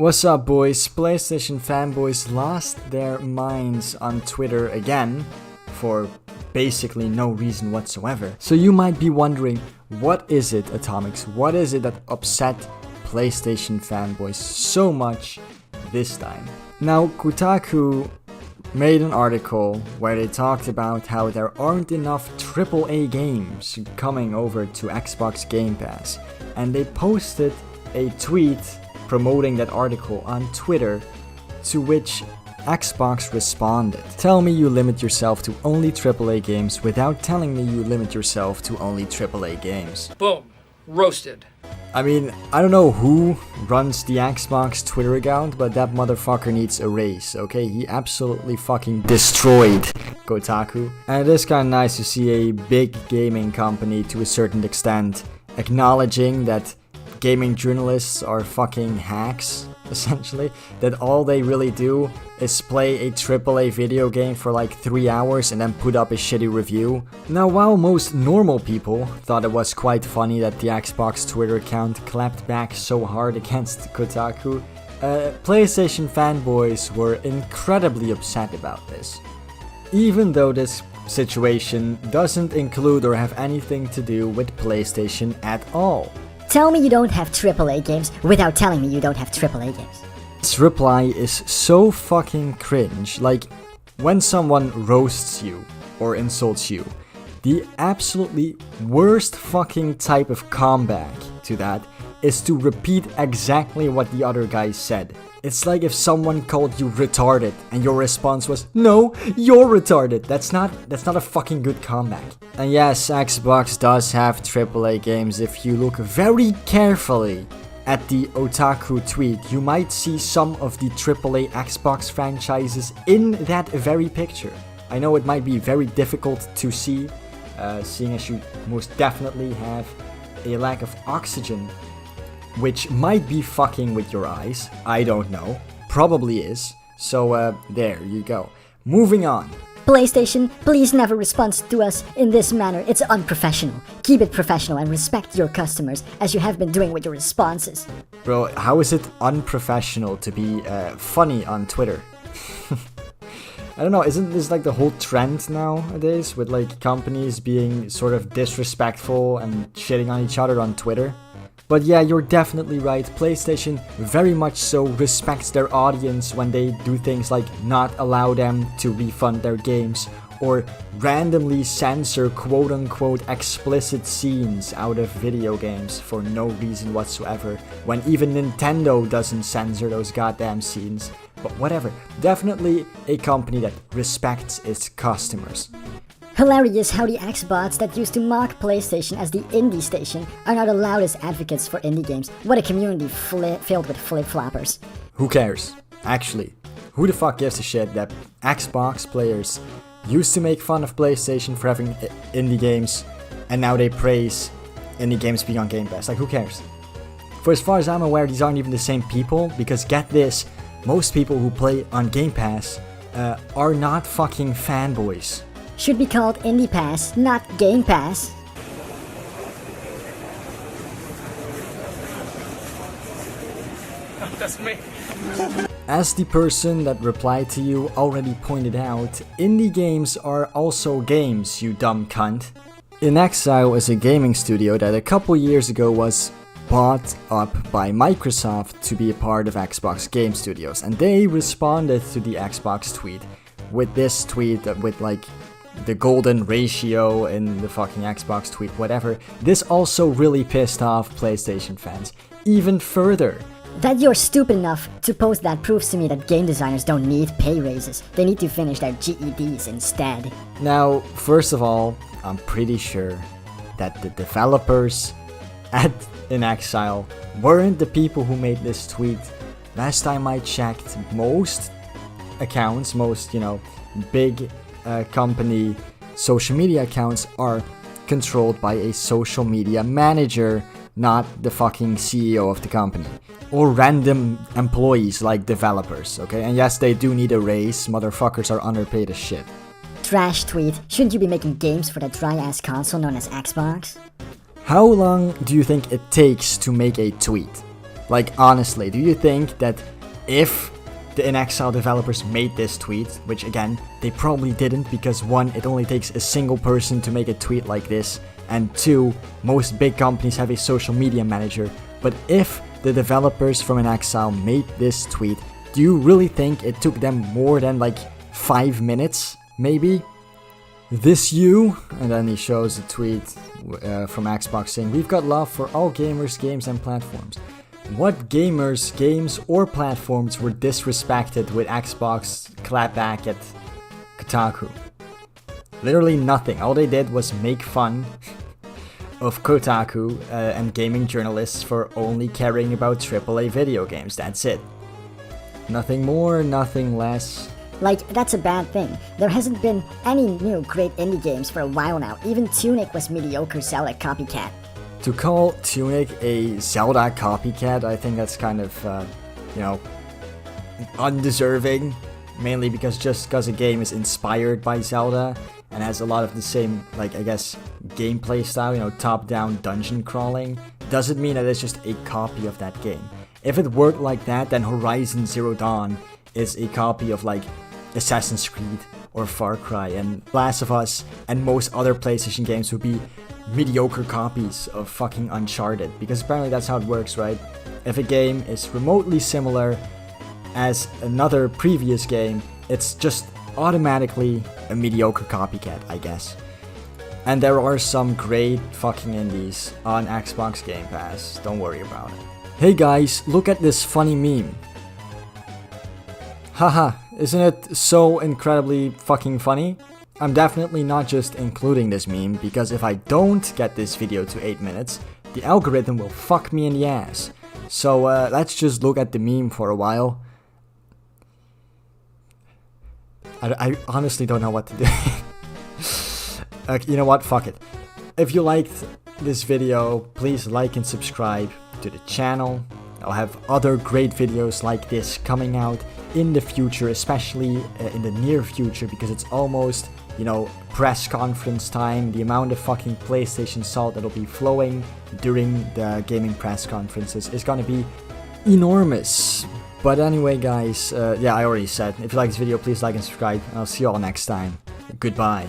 What's up, boys? PlayStation fanboys lost their minds on Twitter again for basically no reason whatsoever. So you might be wondering, what is it, Atomics? What is it that upset PlayStation fanboys so much this time? Now, Kotaku made an article where they talked about how there aren't enough AAA games coming over to Xbox Game Pass. And they posted a tweet promoting that article on Twitter, to which Xbox responded. Tell me you limit yourself to only AAA games without telling me you limit yourself to only AAA games. Boom. Roasted. I mean, I don't know who runs the Xbox Twitter account, but that motherfucker needs a raise, okay? He absolutely fucking destroyed Kotaku. And it is kinda nice to see a big gaming company, to a certain extent, acknowledging that gaming journalists are fucking hacks, essentially. That all they really do is play a AAA video game for like 3 hours and then put up a shitty review. Now, while most normal people thought it was quite funny that the Xbox Twitter account clapped back so hard against Kotaku, PlayStation fanboys were incredibly upset about this. Even though this situation doesn't include or have anything to do with PlayStation at all. Tell me you don't have AAA games without telling me you don't have AAA games. This reply is so fucking cringe. Like, when someone roasts you or insults you, the absolutely worst fucking type of comeback to that is to repeat exactly what the other guy said. It's like if someone called you retarded and your response was, "No, you're retarded." That's not a fucking good comeback. And yes, Xbox does have AAA games. If you look very carefully at the Otaku tweet, you might see some of the AAA Xbox franchises in that very picture. I know it might be very difficult to see, seeing as you most definitely have a lack of oxygen, which might be fucking with your eyes. I don't know. Probably is. So, there you go. Moving on. PlayStation, please never respond to us in this manner. It's unprofessional. Keep it professional and respect your customers, as you have been doing with your responses. Bro, how is it unprofessional to be funny on Twitter? I don't know, isn't this like the whole trend nowadays, with like companies being sort of disrespectful and shitting on each other on Twitter? But yeah, you're definitely right. PlayStation very much so respects their audience when they do things like not allow them to refund their games, or randomly censor quote-unquote explicit scenes out of video games for no reason whatsoever, when even Nintendo doesn't censor those goddamn scenes. But whatever, definitely a company that respects its customers. Hilarious how the Xbots that used to mock PlayStation as the indie station are now the loudest advocates for indie games. What a community filled with flip-floppers. Who cares? Actually, who the fuck gives a shit that Xbox players used to make fun of PlayStation for having indie games, and now they praise indie games being on Game Pass? Like, who cares? For as far as I'm aware, these aren't even the same people, because get this, most people who play on Game Pass are not fucking fanboys. Should be called Indie Pass, not Game Pass. That's me. As the person that replied to you already pointed out, indie games are also games, you dumb cunt. In Exile is a gaming studio that a couple years ago was bought up by Microsoft to be a part of Xbox Game Studios, and they responded to the Xbox tweet with this tweet with like the golden ratio in the fucking Xbox tweet, whatever. This also really pissed off PlayStation fans even further. That you're stupid enough to post that proves to me that game designers don't need pay raises. They need to finish their GEDs instead. Now, first of all, I'm pretty sure that the developers in Exile weren't the people who made this tweet. Last time I checked, most accounts, most, big company social media accounts are controlled by a social media manager, not the fucking CEO of the company, or random employees like developers, okay? And yes, they do need a raise. Motherfuckers are underpaid as shit. Trash tweet. Shouldn't you be making games for that dry-ass console known as Xbox? How long do you think it takes to make a tweet? Like, honestly, do you think that if the In Exile developers made this tweet, which again, they probably didn't because one, it only takes a single person to make a tweet like this, and two, most big companies have a social media manager, but if the developers from In Exile made this tweet, do you really think it took them more than like 5 minutes, maybe? This you, and then he shows a tweet from Xbox saying, "We've got love for all gamers, games and platforms." What gamers, games or platforms were disrespected with Xbox clapback at Kotaku? Literally nothing. All they did was make fun of Kotaku and gaming journalists for only caring about AAA video games. That's it. Nothing more, nothing less. Like, that's a bad thing. There hasn't been any new great indie games for a while now. Even Tunic was mediocre Zelda copycat. To call Tunic a Zelda copycat, I think that's kind of, undeserving. Mainly because a game is inspired by Zelda and has a lot of the same, like, I guess, gameplay style, top-down dungeon crawling, doesn't mean that it's just a copy of that game. If it worked like that, then Horizon Zero Dawn is a copy of, like, Assassin's Creed or Far Cry, and Last of Us and most other PlayStation games would be mediocre copies of fucking Uncharted, because apparently that's how it works, right? If a game is remotely similar as another previous game, it's just automatically a mediocre copycat, I guess. And there are some great fucking indies on Xbox Game Pass, don't worry about it. Hey guys, look at this funny meme. Haha, isn't it so incredibly fucking funny? I'm definitely not just including this meme, because if I don't get this video to 8 minutes, the algorithm will fuck me in the ass. So let's just look at the meme for a while. I honestly don't know what to do. You know what, fuck it. If you liked this video, please like and subscribe to the channel. I'll have other great videos like this coming out in the future, especially in the near future, because it's almost, press conference time. The amount of fucking PlayStation salt that'll be flowing during the gaming press conferences is gonna be enormous. But anyway, guys, I already said, if you like this video, please like and subscribe, and I'll see you all next time. Goodbye.